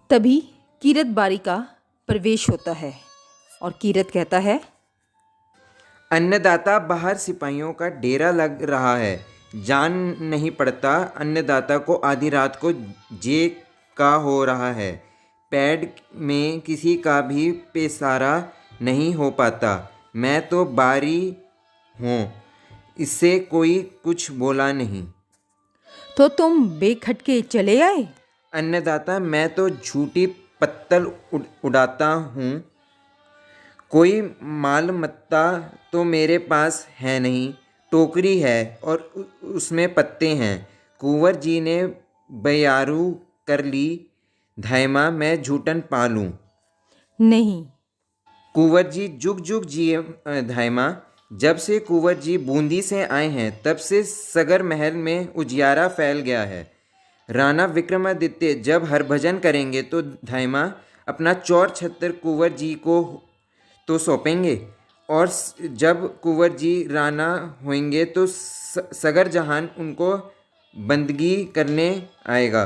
तभी कीरत बारी का प्रवेश होता है और कीरत कहता है, अन्नदाता, बाहर सिपाहियों का डेरा लग रहा है। जान नहीं पड़ता अन्नदाता को आधी रात को जे का हो रहा है। पैड में किसी का भी पेसारा नहीं हो पाता। मैं तो बारी हूँ। इससे कोई कुछ बोला नहीं। तो तुम बेखटके चले आए? अन्नदाता, मैं तो झूठी पत्तल उड़ाता हूँ। कोई मालमत्ता तो मेरे पास है नहीं। टोकरी है और उसमें पत्ते हैं। कुंवर जी ने बयारू कर ली। धायमा, मैं झूठन पालूं। नहीं। कुंवर जी जुग जुग जिए धायमा। जब से कुंवर जी बूंदी से आए हैं तब से सगर महल में उजियारा फैल गया है। राणा विक्रमादित्य जब हरभजन करेंगे तो धायमा अपना चौर छत्तर कुंवर जी को तो सौंपेंगे, और जब कुंवर जी राणा होंगे तो सगर जहान उनको बंदगी करने आएगा।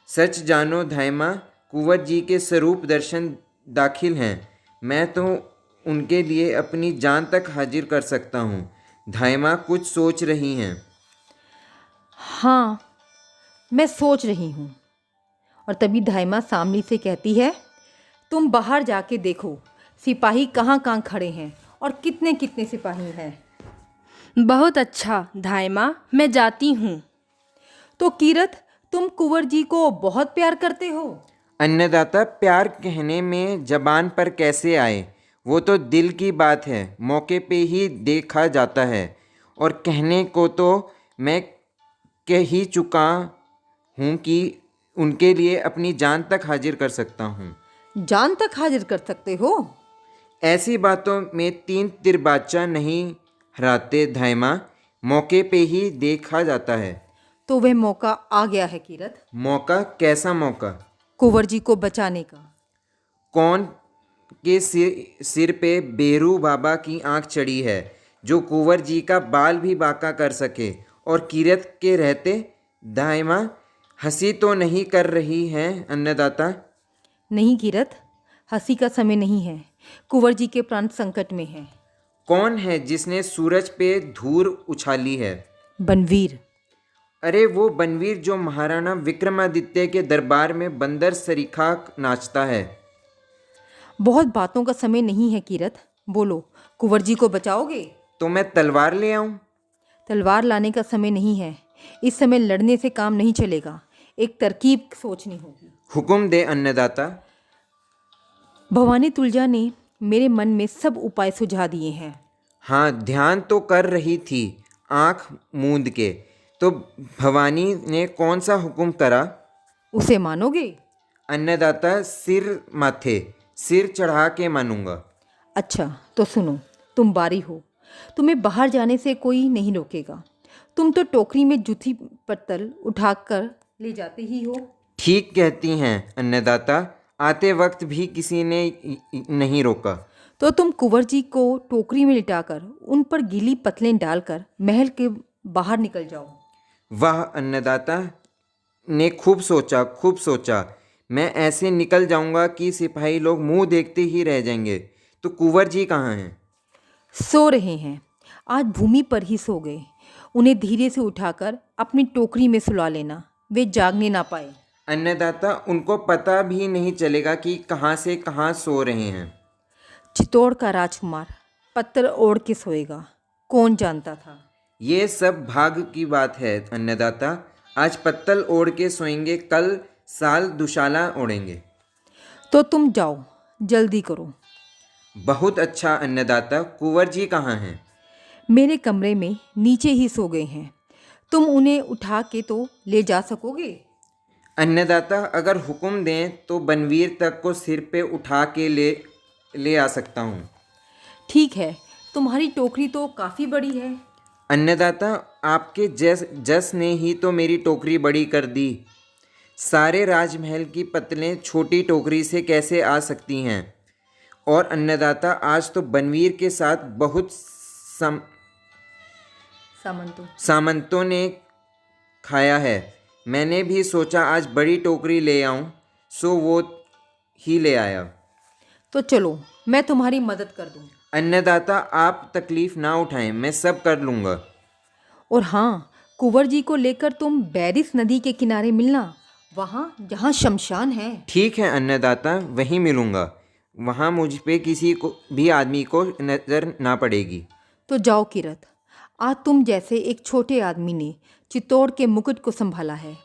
सच जानो धायमा, कुंवर जी के स्वरूप दर्शन दाखिल हैं। मैं तो उनके लिए अपनी जान तक हाजिर कर सकता हूँ। धायमा कुछ सोच रही हैं। हाँ, मैं सोच रही हूँ। और तभी धाइमा सामने से कहती है, तुम बाहर जाके देखो सिपाही कहाँ कहाँ खड़े हैं और कितने कितने सिपाही हैं। बहुत अच्छा धायमा, मैं जाती हूँ। तो कीरत, तुम कुंवर जी को बहुत प्यार करते हो? अन्नदाता, प्यार कहने में जबान पर कैसे आए, वो तो दिल की बात है। मौके पे ही देखा जाता है। और कहने को तो मैं कह ही चुका हूँ कि उनके लिए अपनी जान तक हाजिर कर सकता हूँ। जान तक हाजिर कर सकते हो? ऐसी बातों में तीन तिरबाचा नहीं हराते धायमा। मौके पे ही देखा जाता है। तो वह मौका आ गया है कीरत, मौका? कैसा मौका? कुंवर जी को बचाने का। कौन के सिर पे बेरू बाबा की आंख चढ़ी है, जो कुंवर जी का बाल भी बांका कर सके? और कीरत के रहते दाइमा हंसी तो नहीं कर रही हैं अन्नदाता? नहीं कीरत, हंसी का समय नहीं है। कुंवर जी के प्राण संकट में हैं। कौन है जिसने सूरज पे धूल उछाली है? बनवीर। अरे वो बनवीर जो महाराणा विक्रमादित्य के दरबार में बंदर सरीखा नाचता है। बहुत बातों का समय नहीं है कीरत, बोलो, कुंवर जी को बचाओगे? तो मैं तलवार ले आऊं? तलवार लाने का समय नहीं है। इस समय लड़ने से काम नहीं चलेगा। एक तरकीब सोचनी होगी। हुक्म दे अन्नदाता। भवानी तुलजा ने मेरे मन में सब उपाय सुझा दिए हैं। हाँ, ध्यान तो कर रही थी आंख मूंद के। तो भवानी ने कौन सा हुक्म करा? उसे मानोगे? अन्नदाता, सिर माथे, सिर चढ़ा के मानूंगा। अच्छा, तो सुनो, तुम बारी हो। तुम्हें बाहर जाने से कोई नहीं रोकेगा। तुम तो टोकरी में जूठी पत्तल उठाकर ले जाते ही हो। ठीक कहती हैं अन्नदाता। आते वक्त भी किसी ने नहीं रोका। तो तुम कुंवर जी को टोकरी में लिटाकर उन पर गीली पत्तलें डालकर महल के बाहर निकल जाओ। वाह, अन्नदाता ने खूब सोचा, खूब सोचा। मैं ऐसे निकल जाऊंगा कि सिपाही लोग मुंह देखते ही रह जाएंगे। तो कुंवर जी कहाँ हैं? सो रहे हैं। आज भूमि पर ही सो गए। उन्हें धीरे से उठाकर अपनी टोकरी में सुला लेना, वे जागने ना पाए। अन्नदाता, उनको पता भी नहीं चलेगा कि कहाँ से कहाँ सो रहे हैं। चित्तौड़ का राजकुमार पत्थर ओढ़ के सोएगा, कौन जानता था। ये सब भाग्य की बात है अन्नदाता। आज पत्तल ओढ़ के सोएंगे, कल साल दुशाला ओढ़ेंगे। तो तुम जाओ, जल्दी करो। बहुत अच्छा अन्नदाता। कुंवर जी कहाँ हैं? मेरे कमरे में नीचे ही सो गए हैं। तुम उन्हें उठा के तो ले जा सकोगे? अन्नदाता, अगर हुक्म दें तो बनवीर तक को सिर पे उठा के ले आ सकता हूँ। ठीक है, तुम्हारी टोकरी तो काफ़ी बड़ी है। अन्नदाता, आपके जस ने ही तो मेरी टोकरी बड़ी कर दी। सारे राजमहल की पत्तलें छोटी टोकरी से कैसे आ सकती हैं? और अन्नदाता, आज तो बनवीर के साथ बहुत सामंतों ने खाया है। मैंने भी सोचा आज बड़ी टोकरी ले आऊं। सो वो ही ले आया। तो चलो मैं तुम्हारी मदद कर दूँ। अन्नदाता, आप तकलीफ ना उठाएं, मैं सब कर लूँगा। और हाँ, कुंवर जी को लेकर तुम बैरिस नदी के किनारे मिलना, वहाँ जहाँ शमशान है। ठीक है अन्नदाता, वहीं मिलूँगा। वहाँ मुझ पे किसी को भी आदमी को नज़र ना पड़ेगी। तो जाओ किरत, आज तुम जैसे एक छोटे आदमी ने चित्तौड़ के मुकुट को संभाला है,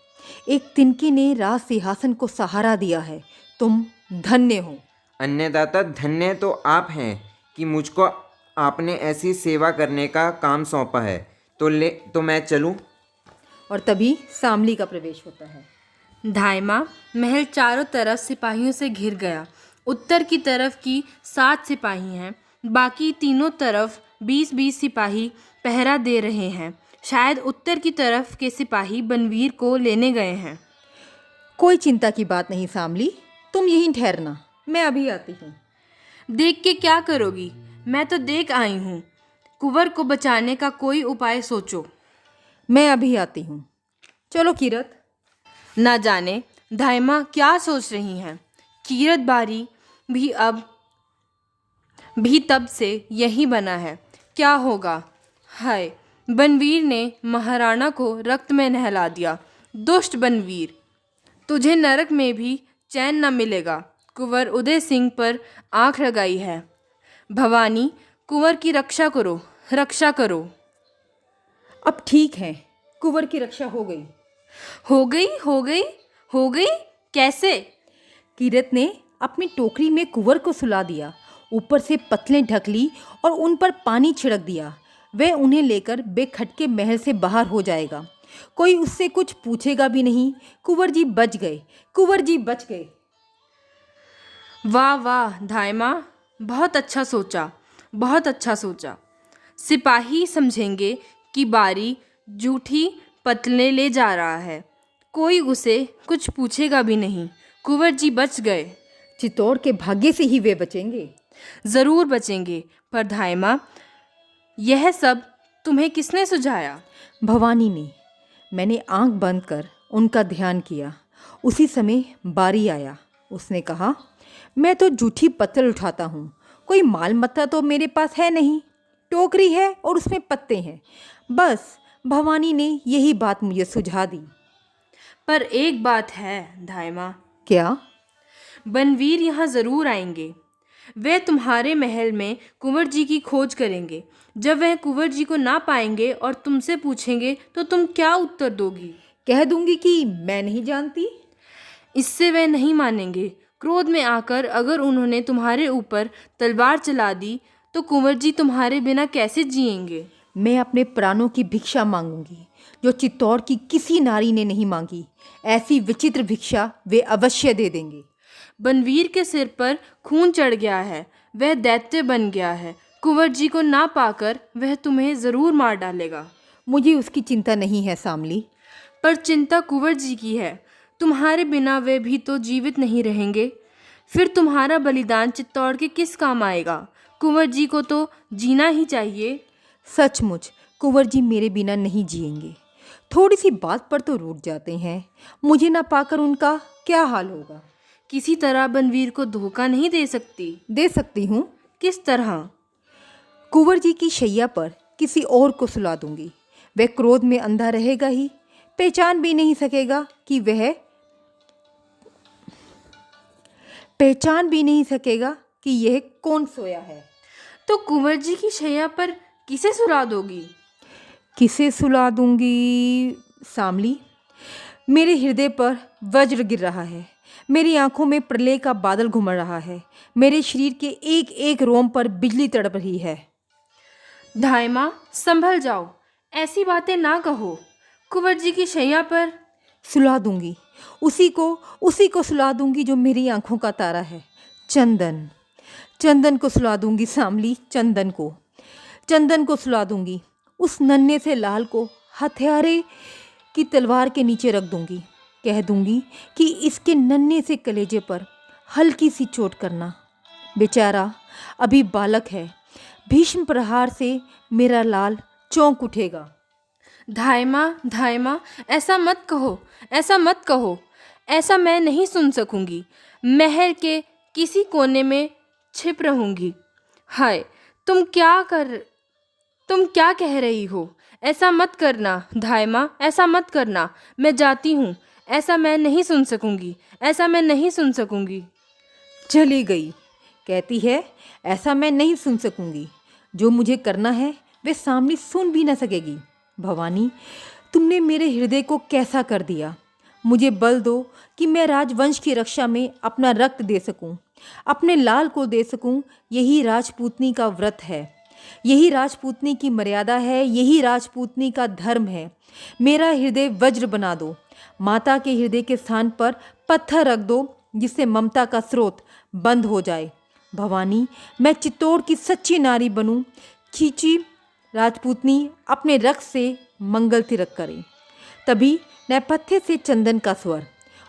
एक तिनके ने राज सिंहासन को सहारा दिया है। तुम धन्य हो। अन्नदाता, धन्य तो आप हैं कि मुझको आपने ऐसी सेवा करने का काम सौंपा है। तो मैं चलूं? और तभी शामली का प्रवेश होता है। धाइमा, महल चारों तरफ सिपाहियों से घिर गया। उत्तर की तरफ की 7 सिपाही हैं, बाकी तीनों तरफ 20-20 सिपाही पहरा दे रहे हैं। शायद उत्तर की तरफ के सिपाही बनवीर को लेने गए हैं। कोई चिंता की बात नहीं शामली, तुम यहीं ठहरना, मैं अभी आती हूँ। देख के क्या करोगी? मैं तो देख आई हूँ। कुंवर को बचाने का कोई उपाय सोचो। मैं अभी आती हूँ। चलो किरत। ना जाने धाइमा क्या सोच रही हैं। कीरत बारी भी तब से यही बना है। क्या होगा? हाय, बनवीर ने महाराणा को रक्त में नहला दिया। दुष्ट बनवीर, तुझे नरक में भी चैन न मिलेगा। कुंवर उदय सिंह पर आंख लगाई है। भवानी, कुंवर की रक्षा करो, रक्षा करो। अब ठीक है, कुंवर की रक्षा हो गई। हो गई, हो गई, हो गई? कैसे? किरत ने अपनी टोकरी में कुंवर को सुला दिया, ऊपर से पतलें ढक ली और उन पर पानी छिड़क दिया। वह उन्हें लेकर बेखटके महल से बाहर हो जाएगा। कोई उससे कुछ पूछेगा भी नहीं। कुंवर जी बच गए, कुंवर जी बच गए। वाह वाह धाइमा, बहुत अच्छा सोचा, बहुत अच्छा सोचा। सिपाही समझेंगे कि बारी जूठी पतले ले जा रहा है, कोई उसे कुछ पूछेगा भी नहीं। कुंवर जी बच गए। चित्तौड़ के भाग्य से ही वे बचेंगे। ज़रूर बचेंगे। पर धाइमा, यह सब तुम्हें किसने सुझाया? भवानी ने। मैंने आंख बंद कर उनका ध्यान किया। उसी समय बारी आया। उसने कहा, मैं तो जूठी पत्तल उठाता हूँ, कोई माल मत्ता तो मेरे पास है नहीं। टोकरी है और उसमें पत्ते हैं, बस। भवानी ने यही बात मुझे सुझा दी। पर एक बात है धाइमा, क्या? बनवीर यहाँ ज़रूर आएंगे। वे तुम्हारे महल में कुंवर जी की खोज करेंगे। जब वह कुंवर जी को ना पाएंगे और तुमसे पूछेंगे तो तुम क्या उत्तर दोगी? कह दूंगी कि मैं नहीं जानती। इससे वे नहीं मानेंगे। क्रोध में आकर अगर उन्होंने तुम्हारे ऊपर तलवार चला दी तो कुंवर जी तुम्हारे बिना कैसे जिएंगे? मैं अपने प्राणों की भिक्षा मांगूंगी, जो चित्तौड़ की किसी नारी ने नहीं मांगी। ऐसी विचित्र भिक्षा वे अवश्य दे देंगे। बनवीर के सिर पर खून चढ़ गया है, वह दैत्य बन गया है। कुंवर जी को ना पाकर वह तुम्हें ज़रूर मार डालेगा। मुझे उसकी चिंता नहीं है शामली। पर चिंता कुंवर जी की है। तुम्हारे बिना वे भी तो जीवित नहीं रहेंगे। फिर तुम्हारा बलिदान चित्तौड़ के किस काम आएगा? कुंवर जी को तो जीना ही चाहिए। सचमुच कुंवर जी मेरे बिना नहीं जिएंगे। थोड़ी सी बात पर तो रूठ जाते हैं। मुझे ना पाकर उनका क्या हाल होगा? किसी तरह बनवीर को धोखा नहीं दे सकती। दे सकती हूँ। किस तरह? कुंवर जी की शैया पर किसी और को सुला दूंगी। वह क्रोध में अंधा रहेगा ही, पहचान भी नहीं सकेगा कि यह कौन सोया है। तो कुंवर जी की शैया पर किसे सुला दोगी? किसे सुला दूंगी शामली? मेरे हृदय पर वज्र गिर रहा है, मेरी आंखों में प्रलय का बादल घुमड़ रहा है, मेरे शरीर के एक एक रोम पर बिजली तड़प रही है। धाइमा, संभल जाओ, ऐसी बातें ना कहो। कुंवर जी की शैया पर सुला दूंगी, उसी को सुला दूंगी जो मेरी आंखों का तारा है। चंदन को सुला दूंगी शामली, चंदन को सुला दूंगी। उस नन्हे से लाल को हथियारे की तलवार के नीचे रख दूंगी। कह दूंगी कि इसके नन्हे से कलेजे पर हल्की सी चोट करना। बेचारा अभी बालक है, भीष्म प्रहार से मेरा लाल चौंक उठेगा। धाइमा, ऐसा मत कहो, ऐसा मैं नहीं सुन सकूंगी। महल के किसी कोने में छिप रहूंगी। हाय, तुम क्या कह रही हो? ऐसा मत करना धायमा, ऐसा मत करना। मैं जाती हूँ। ऐसा मैं नहीं सुन सकूंगी, ऐसा मैं नहीं सुन सकूंगी। चली गई। कहती है ऐसा मैं नहीं सुन सकूंगी। जो मुझे करना है वे सामने सुन भी न सकेगी। भवानी, तुमने मेरे हृदय को कैसा कर दिया। मुझे बल दो कि मैं राजवंश की रक्षा में अपना रक्त दे सकूं, अपने लाल को दे सकूं। यही राजपूतनी का व्रत है, यही राजपूतनी की मर्यादा है, यही राजपूतनी का धर्म है। मेरा हृदय वज्र बना दो। माता के हृदय के स्थान पर पत्थर रख दो, जिससे ममता का स्रोत बंद हो जाए। भवानी, मैं चित्तौड़ की सच्ची नारी बनूं। खींची राजपूतनी अपने रक्त से मंगल तिलक करे। तभी नेपथ्य से चंदन का स्वर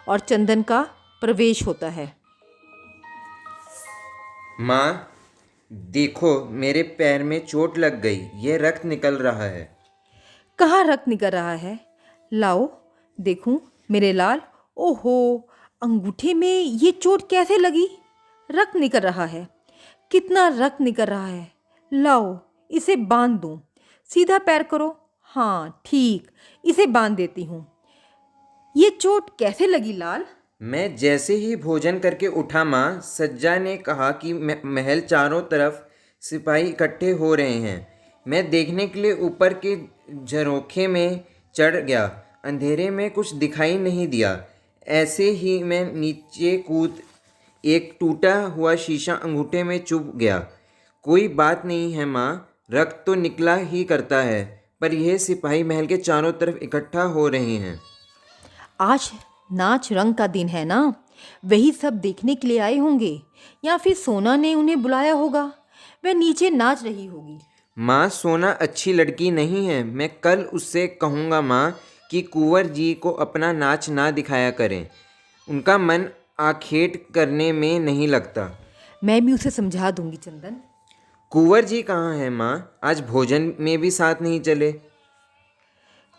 और चंदन का प्रवेश होता है। माँ, देखो मेरे पैर में चोट लग गई, ये रक्त निकल रहा है। कहाँ रक्त निकल रहा है? लाओ देखूं मेरे लाल। ओहो, अंगूठे में ये चोट कैसे लगी? रक्त निकल रहा है। कितना रक्त निकल रहा है। लाओ इसे बांध दूं। सीधा पैर करो। हाँ ठीक, इसे बांध देती हूँ। ये चोट कैसे लगी लाल? मैं जैसे ही भोजन करके उठा माँ, सज्जा ने कहा कि महल चारों तरफ सिपाही इकट्ठे हो रहे हैं। मैं देखने के लिए ऊपर के झरोखे में चढ़ गया। अंधेरे में कुछ दिखाई नहीं दिया। ऐसे ही मैं नीचे कूद एक टूटा हुआ शीशा अंगूठे में चुभ गया। कोई बात नहीं है माँ, रक्त तो निकला ही करता है, पर यह सिपाही महल के चारों तरफ इकट्ठा हो रहे हैं। आज नाच रंग का दिन है ना, वही सब देखने के लिए आए होंगे, या फिर सोना ने उन्हें बुलाया होगा। वह नीचे नाच रही होगी। माँ, सोना अच्छी लड़की नहीं है। मैं कल उससे कहूँगा माँ कि कुंवर जी को अपना नाच ना दिखाया करें। उनका मन आखेट करने में नहीं लगता। मैं भी उसे समझा दूंगी चंदन। कुंवर जी कहाँ हैं माँ? आज भोजन में भी साथ नहीं चले।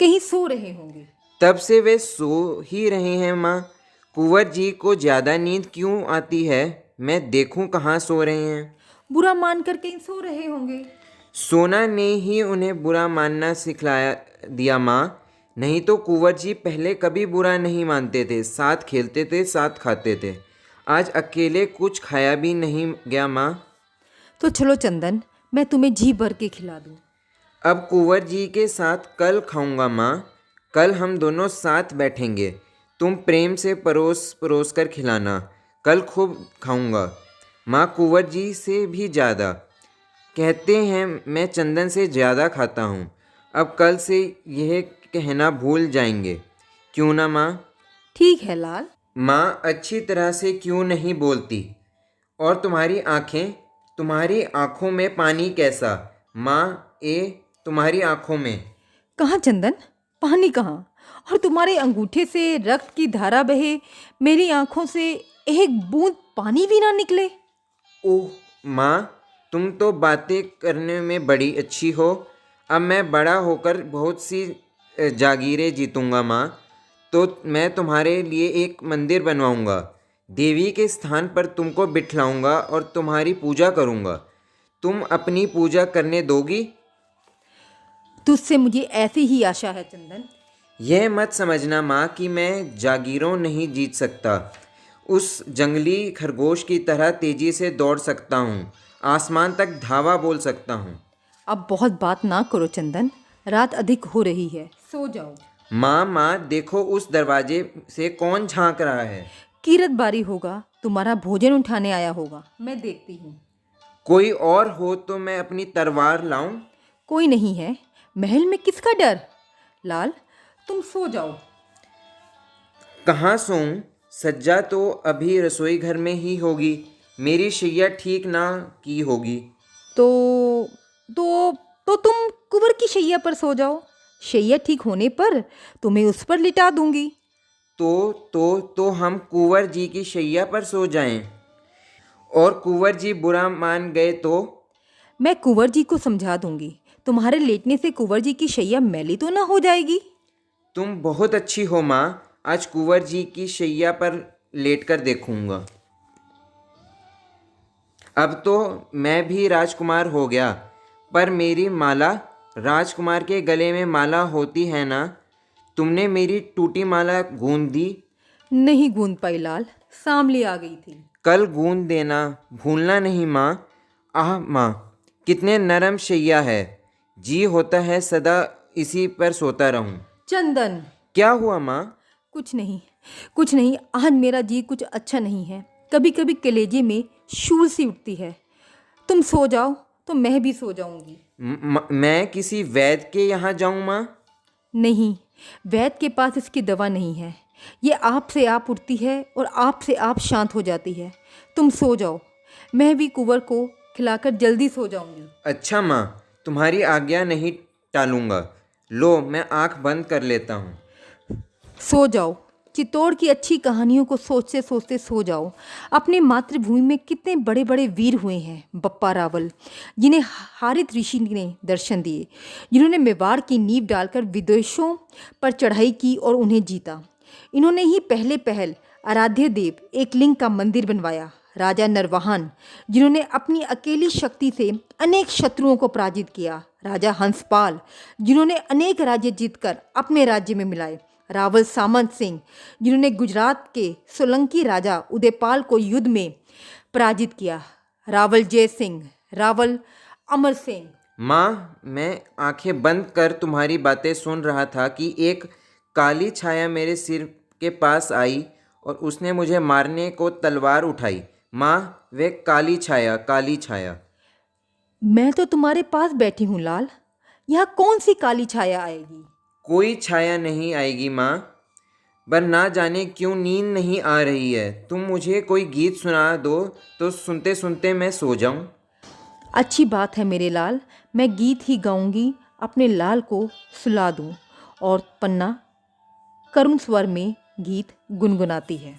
कहीं सो रहे होंगे। तब से वे सो ही रहे हैं माँ। कुंवर जी को ज़्यादा नींद क्यों आती है? मैं देखूं कहाँ सो रहे हैं। बुरा मानकर कहीं सो रहे होंगे। सोना ने ही उन्हें बुरा मानना सिखलाया दिया माँ। नहीं तो कुंवर जी पहले कभी बुरा नहीं मानते थे, साथ खेलते थे, साथ खाते थे। आज अकेले कुछ खाया भी नहीं गया माँ। तो चलो चंदन, मैं तुम्हें जी भर के खिला दूं। अब कुंवर जी के साथ कल खाऊंगा माँ। कल हम दोनों साथ बैठेंगे। तुम प्रेम से परोस परोस कर खिलाना। कल खूब खाऊंगा माँ, कुंवर जी से भी ज़्यादा। कहते हैं मैं चंदन से ज़्यादा खाता हूँ। अब कल से यह कहना भूल जाएंगे, क्यों ना माँ? ठीक है लाल। माँ अच्छी तरह से क्यों नहीं बोलती? और तुम्हारी आँखों में पानी कैसा? माँ, तुम्हारी आँखों में। कहाँ चंदन? पानी कहाँ? और तुम्हारे अंगूठे से रक्त की धारा बहे, मेरी आंखों से एक बूंद पानी भी ना निकले। ओह माँ, तुम तो बातें करने में बड़ी अच्छी हो। अब मैं बड़ा होकर बहुत सी जागीरें जीतूंगा माँ, तो मैं तुम्हारे लिए एक मंदिर बनवाऊंगा। देवी के स्थान पर तुमको बिठलाऊंगा और तुम्हारी पूजा करूंगा। तुम अपनी पूजा करने दोगी? तुझसे मुझे ऐसी ही आशा है चंदन। यह मत समझना माँ कि मैं जागीरों नहीं जीत सकता। उस जंगली खरगोश की तरह तेजी से दौड़ सकता हूँ, आसमान तक धावा बोल सकता हूँ। अब बहुत बात ना करो चंदन, रात अधिक हो रही है, सो जाओ। माँ, देखो उस दरवाजे से कौन झांक रहा है? कीरत बारी होगा, तुम्हारा भोजन उठाने आया होगा, मैं देखती हूँ। कोई और हो तो मैं अपनी तलवार लाऊं? कोई नहीं है, महल में किसका डर? लाल, तुम सो जाओ। कहाँ सोऊं? सज्जा तो अभी रसोई घर में ही होगी। मेरी शैया ठीक ना की होगी। तो तुम कुंवर की शैया पर सो जाओ। शैया ठीक होने पर तुम्हें उस पर लिटा दूंगी। तो हम कुंवर जी की शैया पर सो जाएं। और कुंवर जी बुरा मान गए तो? मैं कुंवर जी को समझा दूंगी। तुम्हारे लेटने से कुंवर जी की शैया मैली तो ना हो जाएगी। तुम बहुत अच्छी हो माँ। आज कुंवर जी की शैया पर लेटकर देखूंगा। अब तो मैं भी राजकुमार हो गया, पर मेरी माला, राजकुमार के गले में माला होती है ना? तुमने मेरी टूटी माला गूंद दी। नहीं गूंद पाई लाल, सांवली आ गई थी। कल गूंद देना, भूलना नहीं माँ। आह माँ, कितने नरम शैया है, जी होता है सदा इसी पर सोता रहूं। चंदन, क्या हुआ माँ? कुछ नहीं, कुछ नहीं। आज मेरा जी कुछ अच्छा नहीं है। कभी कभी कलेजे में शूल सी उठती है। तुम सो जाओ तो मैं भी सो जाऊंगी। मैं किसी वैद्य के यहाँ जाऊँ माँ? नहीं, वैद्य के पास इसकी दवा नहीं है। ये आप से आप उठती है और आप से आप शांत हो जाती है। तुम सो जाओ, मैं भी कुंवर को खिलाकर जल्दी सो जाऊंगी। अच्छा माँ, तुम्हारी आज्ञा नहीं टालूंगा। लो, मैं आँख बंद कर लेता हूँ। सो जाओ, चित्तौड़ की अच्छी कहानियों को सोचते सोचते सो जाओ। अपने मातृभूमि में कितने बड़े बड़े वीर हुए हैं। बप्पा रावल, जिन्हें हारित ऋषि ने दर्शन दिए, जिन्होंने मेवाड़ की नींव डालकर विदेशों पर चढ़ाई की और उन्हें जीता। इन्होंने ही पहले पहल आराध्य देव एकलिंग का मंदिर बनवाया। राजा नरवाहन, जिन्होंने अपनी अकेली शक्ति से अनेक शत्रुओं को पराजित किया। राजा हंसपाल, जिन्होंने अनेक राज्य जीतकर अपने राज्य में मिलाए। रावल सामंत सिंह, जिन्होंने गुजरात के सोलंकी राजा उदयपाल को युद्ध में पराजित किया। रावल जय सिंह, रावल अमर सिंह। माँ, मैं आंखें बंद कर तुम्हारी बातें सुन रहा था कि एक काली छाया मेरे सिर के पास आई और उसने मुझे मारने को तलवार उठाई। माँ, वे काली छाया, काली छाया। मैं तो तुम्हारे पास बैठी हूँ लाल, यहाँ कौन सी काली छाया आएगी? कोई छाया नहीं आएगी माँ, पर ना जाने क्यों नींद नहीं आ रही है। तुम मुझे कोई गीत सुना दो तो सुनते सुनते मैं सो जाऊं। अच्छी बात है मेरे लाल, मैं गीत ही गाऊंगी, अपने लाल को सुला दूं। और पन्ना करुण स्वर में गीत गुनगुनाती है।